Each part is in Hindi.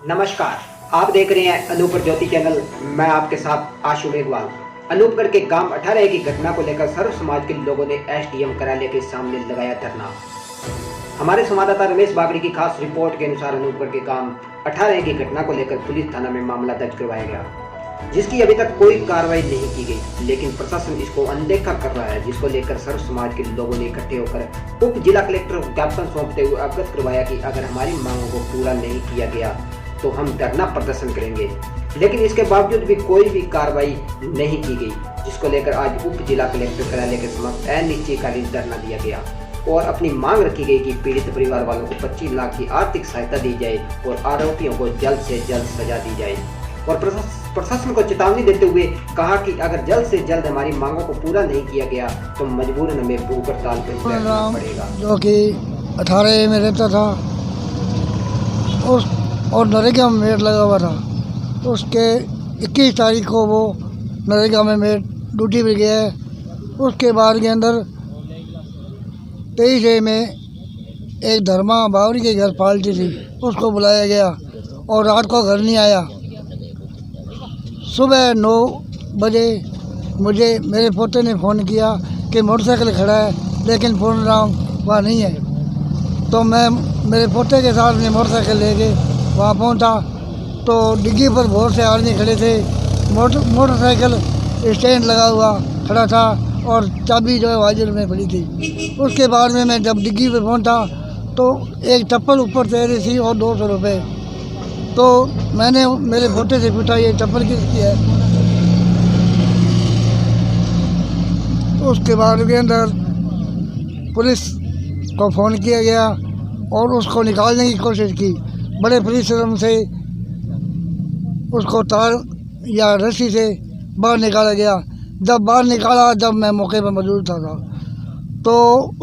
नमस्कार, आप देख रहे हैं अनूपगढ़ ज्योति चैनल। मैं आपके साथ आशु मेघवाल। अनूपगढ़ के गांव 18 की घटना को लेकर सर्व समाज के लोगों ने एसडीएम कार्यालय के सामने लगाया धरना। हमारे संवाददाता रमेश बागड़ी की खास रिपोर्ट के अनुसार अनूपगढ़ के गांव 18 की घटना को लेकर पुलिस थाना में मामला दर्ज करवाया गया, जिसकी अभी तक कोई कार्रवाई नहीं की गई, लेकिन प्रशासन इसको अनदेखा कर रहा है, जिसको लेकर सर्व समाज के लोगों ने इकट्ठे होकर उप जिला कलेक्टर को ज्ञापन सौंपते हुए अवगत करवाया कि अगर हमारी मांगों को पूरा नहीं किया गया तो हम धरना प्रदर्शन करेंगे। लेकिन इसके बावजूद भी कोई भी कार्रवाई नहीं की गई, जिसको लेकर आज उप जिला कलेक्टर कार्यालय के समक्ष अनिश्चितकालीन धरना दिया गया और अपनी मांग रखी गई कि पीड़ित परिवार वालों को 25 लाख की आर्थिक सहायता दी जाए और आरोपियों को जल्द से जल्द सजा दी जाए। और प्रशासन को चेतावनी देते हुए कहा कि अगर जल्द से जल्द हमारी मांगों को पूरा नहीं किया गया तो मजबूरन हमें भूख हड़ताल पर बैठना पड़ेगा। जो कि 18 में रहता था उस और नरेगा में मेट लगा हुआ था, उसके 21 तारीख को वो नरेगा में मेट ड्यूटी पर गया है। उसके बाद के अंदर 23 में एक धर्मा बावरी के घर पार्टी थी, उसको बुलाया गया और रात को घर नहीं आया। सुबह 9 बजे मुझे मेरे पोते ने फ़ोन किया कि मोटरसाइकिल खड़ा है लेकिन पूर्ण राम वहाँ नहीं है। तो मैं मेरे पोते के साथ में मोटरसाइकिल लेके वहाँ पहुँचा तो डिग्गी पर बहुत से आदमी खड़े थे। मोटरसाइकिल स्टैंड लगा हुआ खड़ा था और चाबी जो है वाजिर में पड़ी थी। उसके बाद में मैं जब डिग्गी पर पहुँचा तो एक चप्पल ऊपर तैरी थी और 200 रुपये। तो मैंने मेरे पोते से पूछा ये चप्पल किसकी है। उसके बाद के अंदर पुलिस को फ़ोन किया गया और उसको निकालने की कोशिश की। बड़े परिश्रम से उसको तार या रस्सी से बाहर निकाला गया। जब बाहर निकाला, जब मैं मौके पर मौजूद था तो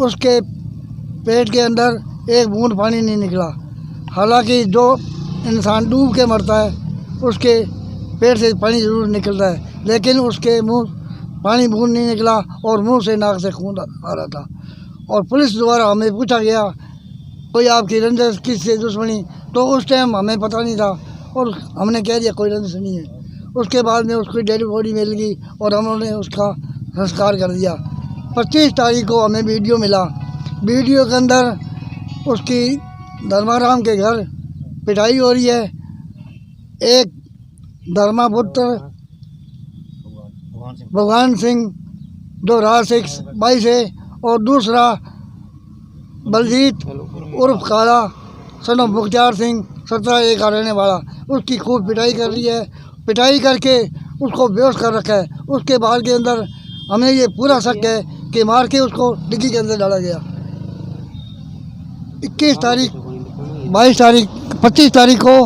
उसके पेट के अंदर एक बूंद पानी नहीं निकला। हालांकि जो इंसान डूब के मरता है उसके पेट से पानी ज़रूर निकलता है, लेकिन उसके मुंह पानी बूंद नहीं निकला और मुंह से नाक से खून आ रहा था। और पुलिस द्वारा हमें पूछा गया कोई आपकी रंजिश किससे दुश्मनी, तो उस टाइम हमें पता नहीं था और हमने कह दिया कोई रंजिश नहीं है। उसके बाद में उसकी डेड बॉडी मिल गई और हमने उसका संस्कार कर दिया। 25 तारीख को हमें वीडियो मिला। वीडियो के अंदर उसकी धर्माराम के घर पिटाई हो रही है। एक धर्मापुत्र भगवान सिंह जो रासिक 22 है और दूसरा बलजीत उर्फ काला सन ऑफ मुख्तार सिंह 17 का रहने वाला, उसकी खूब पिटाई कर रही है। पिटाई करके उसको बेहोश कर रखा है। उसके बाद के अंदर हमें ये पूरा शक है कि मार के उसको डिग्गी के अंदर डाला गया। 21 तारीख 22 तारीख 25 तारीख को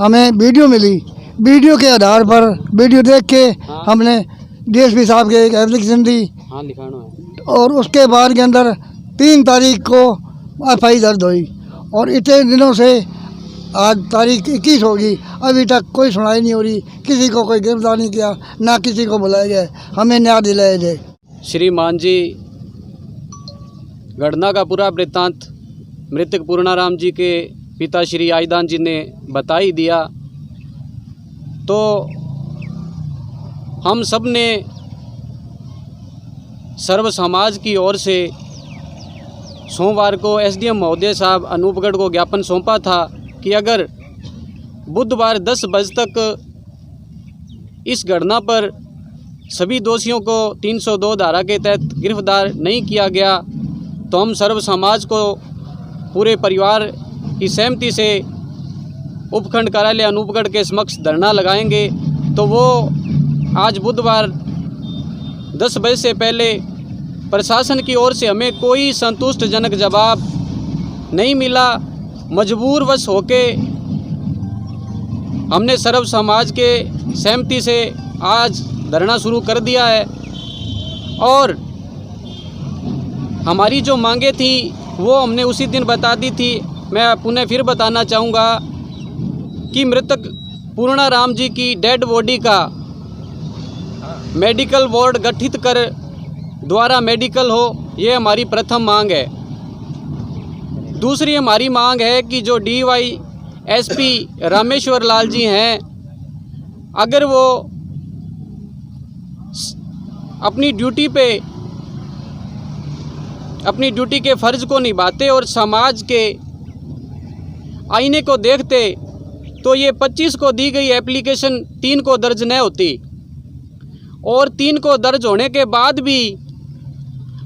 हमें वीडियो मिली। वीडियो के आधार पर वीडियो देख के हमने डीएसपी साहब के एक एप्लीकेशन दी और उसके बाद के अंदर 3 तारीख को एफआई दर्ज हुई और इतने दिनों से आज तारीख 21 होगी, अभी तक कोई सुनवाई नहीं हो रही। किसी को कोई गिरफ्तार नहीं किया, ना किसी को बुलाया गया। हमें न्याय दिलाया जाए। श्रीमान जी, घटना का पूरा वृत्तांत मृतक पूर्णाराम जी के पिता श्री आईदान जी ने बता ही दिया। तो हम सब ने सर्व समाज की ओर से सोमवार को एसडीएम महोदय साहब अनूपगढ़ को ज्ञापन सौंपा था कि अगर बुधवार 10 बजे तक इस घटना पर सभी दोषियों को 302 धारा के तहत गिरफ्तार नहीं किया गया तो हम सर्व समाज को पूरे परिवार की सहमति से उपखंड कार्यालय अनूपगढ़ के समक्ष धरना लगाएंगे। तो वो आज बुधवार 10 बजे से पहले प्रशासन की ओर से हमें कोई संतुष्टजनक जवाब नहीं मिला। मजबूरवश होके हमने सर्व समाज के सहमति से आज धरना शुरू कर दिया है और हमारी जो मांगे थी वो हमने उसी दिन बता दी थी। मैं पुनः फिर बताना चाहूँगा कि मृतक पूर्णाराम जी की डेड बॉडी का मेडिकल बोर्ड गठित कर द्वारा मेडिकल हो, ये हमारी प्रथम मांग है। दूसरी हमारी मांग है कि जो DY एसपी रामेश्वर लाल जी हैं, अगर वो अपनी ड्यूटी के फ़र्ज़ को निभाते और समाज के आईने को देखते तो ये 25 को दी गई एप्लीकेशन 3 को दर्ज न होती, और 3 को दर्ज होने के बाद भी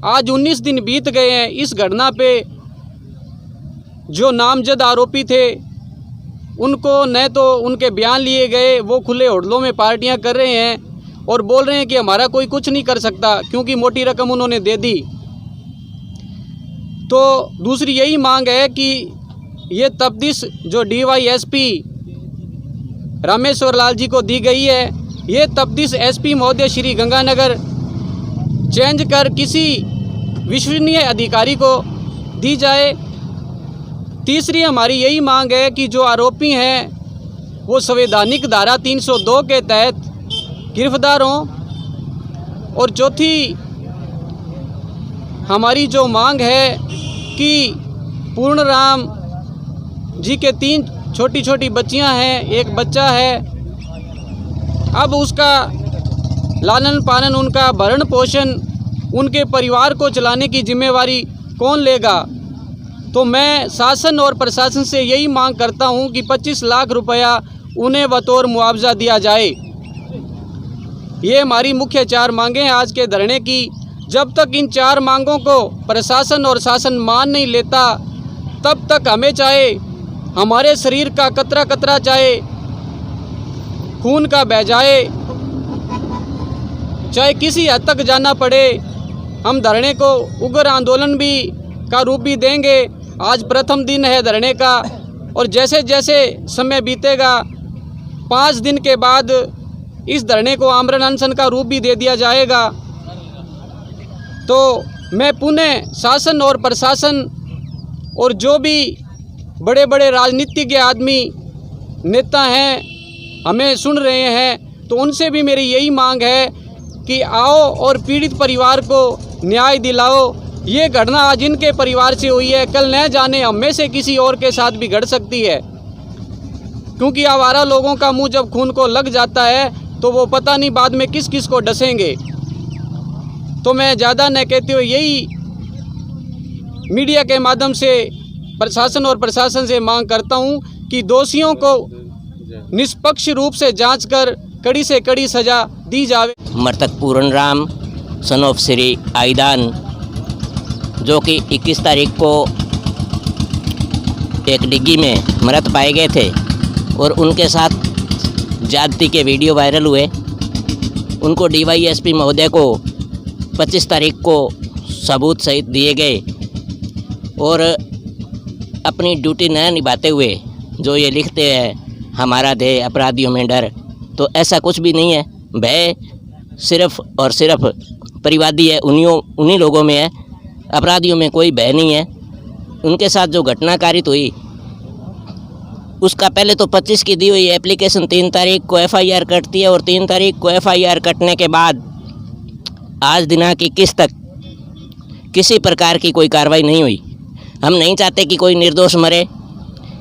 आज 19 दिन बीत गए हैं। इस घटना पे जो नामजद आरोपी थे उनको न तो उनके बयान लिए गए, वो खुले होटलों में पार्टियां कर रहे हैं और बोल रहे हैं कि हमारा कोई कुछ नहीं कर सकता क्योंकि मोटी रकम उन्होंने दे दी। तो दूसरी यही मांग है कि ये तफ्तीश जो डीवाईएसपी रामेश्वर लाल जी को दी गई है, ये तफ्तीश एसपी महोदय श्री गंगानगर चेंज कर किसी विश्वसनीय अधिकारी को दी जाए। तीसरी हमारी यही मांग है कि जो आरोपी हैं वो संवैधानिक धारा 302 के तहत गिरफ्तार हों। और चौथी हमारी जो मांग है कि पूर्णराम जी के 3 छोटी छोटी बच्चियां हैं, एक बच्चा है, अब उसका लालन पालन, उनका भरण पोषण, उनके परिवार को चलाने की जिम्मेवारी कौन लेगा। तो मैं शासन और प्रशासन से यही मांग करता हूं कि 25 लाख रुपया उन्हें बतौर मुआवजा दिया जाए। ये हमारी मुख्य 4 मांगें हैं आज के धरने की। जब तक इन 4 मांगों को प्रशासन और शासन मान नहीं लेता तब तक हमें चाहे हमारे शरीर का कतरा कतरा चाहे खून का बह जाए, चाहे किसी हद तक जाना पड़े, हम धरने को उग्र आंदोलन भी का रूप भी देंगे। आज प्रथम दिन है धरने का और जैसे जैसे समय बीतेगा 5 दिन के बाद इस धरने को आमरण अनशन का रूप भी दे दिया जाएगा। तो मैं पुनः शासन और प्रशासन और जो भी बड़े बड़े राजनीतिज्ञ आदमी नेता हैं हमें सुन रहे हैं, तो उनसे भी मेरी यही मांग है कि आओ और पीड़ित परिवार को न्याय दिलाओ। ये घटना आज इनके परिवार से हुई है, कल न जाने हम में से किसी और के साथ भी घट सकती है, क्योंकि आवारा लोगों का मुंह जब खून को लग जाता है तो वो पता नहीं बाद में किस किस को डसेंगे। तो मैं ज़्यादा न कहते हुए यही मीडिया के माध्यम से प्रशासन और प्रशासन से मांग करता हूं कि दोषियों को निष्पक्ष रूप से जांच कर कड़ी से कड़ी सजा दी जावे। मृतक पूर्णराम सन ऑफ श्री आईदान, जो कि 21 तारीख को एक डिग्गी में मृत पाए गए थे और उनके साथ ज्यादती के वीडियो वायरल हुए, उनको डीवाईएसपी महोदय को 25 तारीख को सबूत सहित दिए गए और अपनी ड्यूटी न निभाते हुए जो ये लिखते हैं हमारा देह अपराधियों में डर, तो ऐसा कुछ भी नहीं है। भय सिर्फ और सिर्फ परिवादी है, उन्हीं लोगों में है, अपराधियों में कोई भय नहीं है। उनके साथ जो घटना कारित हुई उसका पहले तो 25 की दी हुई एप्लीकेशन 3 तारीख को एफआईआर कटती है और 3 तारीख को एफआईआर कटने के बाद आज दिनांक 21 तक किसी प्रकार की कोई कार्रवाई नहीं हुई। हम नहीं चाहते कि कोई निर्दोष मरे,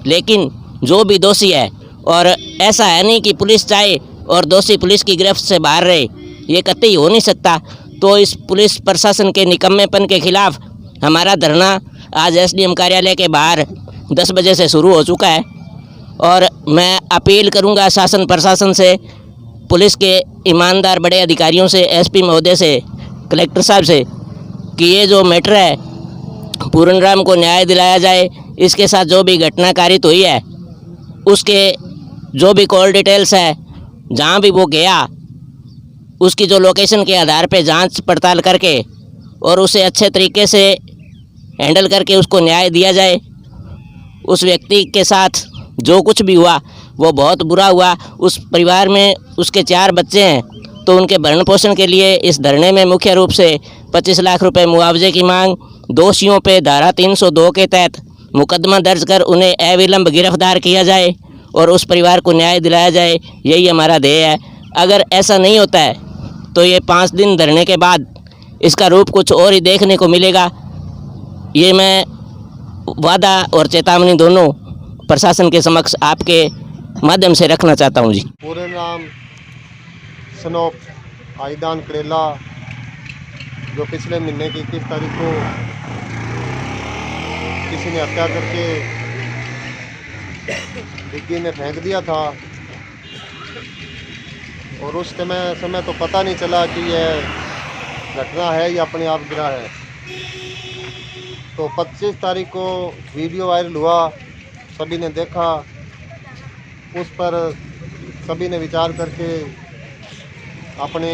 लेकिन जो भी दोषी है, और ऐसा है नहीं कि पुलिस चाहे और दोषी पुलिस की गिरफ्त से बाहर रहे, ये कतई हो नहीं सकता। तो इस पुलिस प्रशासन के निकम्मेपन के खिलाफ हमारा धरना आज एसडीएम कार्यालय के बाहर 10 बजे से शुरू हो चुका है। और मैं अपील करूंगा शासन प्रशासन से, पुलिस के ईमानदार बड़े अधिकारियों से, एसपी महोदय से, कलेक्टर साहब से, कि ये जो मैटर है पूर्णराम को न्याय दिलाया जाए। इसके साथ जो भी घटना कारित हुई है उसके जो भी कॉल डिटेल्स है, जहाँ भी वो गया उसकी जो लोकेशन के आधार पे जांच पड़ताल करके और उसे अच्छे तरीके से हैंडल करके उसको न्याय दिया जाए। उस व्यक्ति के साथ जो कुछ भी हुआ वो बहुत बुरा हुआ। उस परिवार में उसके 4 बच्चे हैं, तो उनके भरण पोषण के लिए इस धरने में मुख्य रूप से 25 लाख रुपए मुआवजे की मांग, दोषियों पे धारा 302 के तहत मुकदमा दर्ज कर उन्हें अविलंब गिरफ्तार किया जाए और उस परिवार को न्याय दिलाया जाए, यही हमारा ध्येय है। अगर ऐसा नहीं होता है तो ये 5 दिन धरने के बाद इसका रूप कुछ और ही देखने को मिलेगा। ये मैं वादा और चेतावनी दोनों प्रशासन के समक्ष आपके माध्यम से रखना चाहता हूँ जी। पूरे नाम सनोप आईदान करेला, जो पिछले महीने की 21 तारीख को किसी ने हत्या करके डिग्गी में फेंक दिया था, और उस समय तो पता नहीं चला कि यह घटना है या अपने आप गिरा है। तो 25 तारीख को वीडियो वायरल हुआ, सभी ने देखा, उस पर सभी ने विचार करके अपने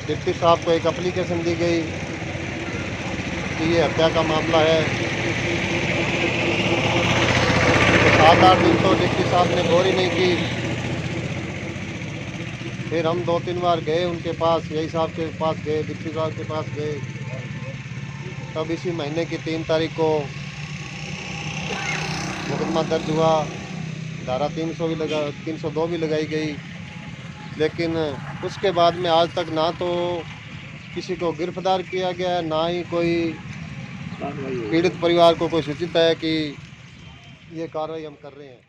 डिप्टी साहब को एक एप्लीकेशन दी गई कि ये हत्या का मामला है। तो 7-8 दिन तो डिप्टी साहब ने गौर ही नहीं की। फिर हम 2-3 बार गए उनके पास, यही साहब के पास गए, डिप्टी साहब के पास गए। तब इसी महीने की 3 तारीख को मुकदमा दर्ज हुआ, धारा 302 भी लगाई गई। लेकिन उसके बाद में आज तक ना तो किसी को गिरफ्तार किया गया, ना ही कोई पीड़ित परिवार को कोई सूचित है कि ये कार्रवाई हम कर रहे हैं।